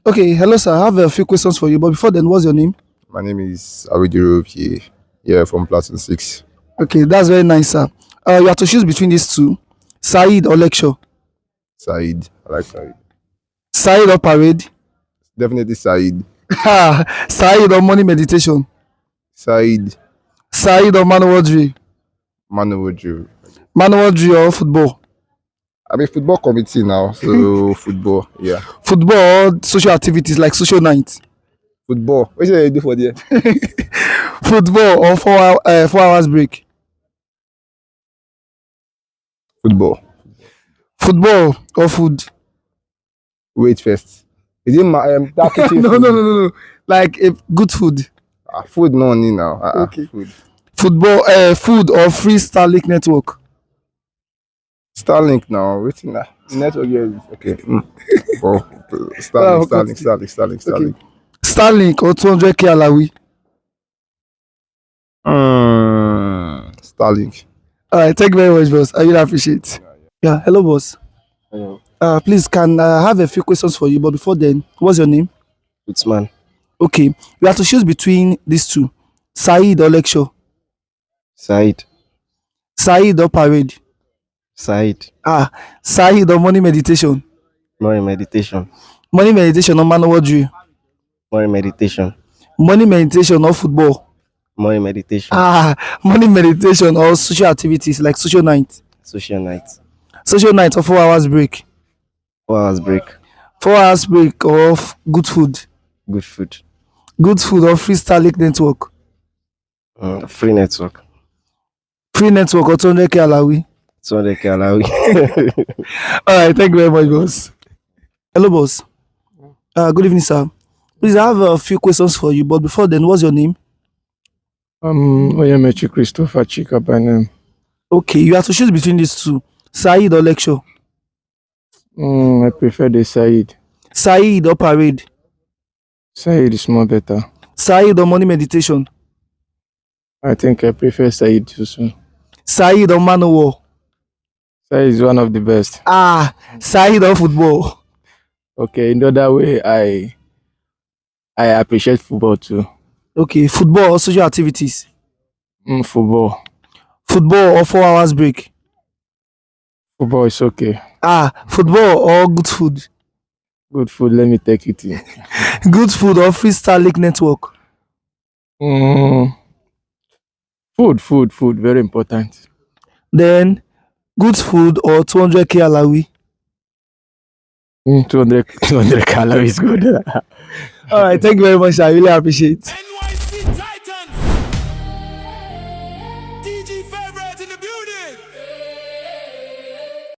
Okay, hello sir. I have a few questions for you, but before then, what's your name? My name is Awidiroki, yeah, from Plateau 6. Okay, that's very nice, sir. You have to choose between these two, SAED or lecture. Saeed. I like Saeed. SAED or parade. Definitely Saeed. SAED or morning meditation. Saeed SAED or manual drill. Manowoju. Manual drill or football. I'm a football committee now, so football, yeah. Football or social activities like social night. Football. What should I do for there? Football or 4 hours break. Football. Football or food. Wait first. Is it that kitchen No, food? no. Like a good food. Food no need now. Okay. Food. Football, food or free Starlink network. Starlink now. Waiting now. Network here. Okay. Oh, Wow, Starlink. Starlink or 200k alawi. Starlink. All right, thank you very much, boss. I really appreciate. Yeah, hello, boss. Hello, Please, can I have a few questions for you? But before then, what's your name? it's man. Okay, you have to choose between these two, SAED or lecture, Said. SAED or parade. Said. SAED or morning meditation, Morning meditation. morning meditation or manual drill, Morning meditation. morning meditation or football. Morning meditation. Morning meditation or social activities like social night, Social night. social night or 4 hours break, 4 hours break. 4 hours break or good food, Good food. good food or free Starlink network, Free network. free network or 200k alawi. 200k alawi. All right, thank you very much, boss. Hello, boss. Good evening, sir. Please, I have a few questions for you, but before then, what's your name? Oyemechi Christopher Chika by name. Okay, you have to choose between these two, SAED or lecture, I prefer the Said. SAED or parade, Said is more better. SAED or morning meditation, I think I prefer Said also. SAED or manual. Said is one of the best. SAED or football. Okay, in the other way, I appreciate football too. Okay, football or social activities, Football. football or 4 hours break, Football is okay. football or good food, Good food, let me take it in. good food or free Starlink network, Food, very important. then good food or 200k alawi. 200 calories good. All right, thank you very much. I really appreciate.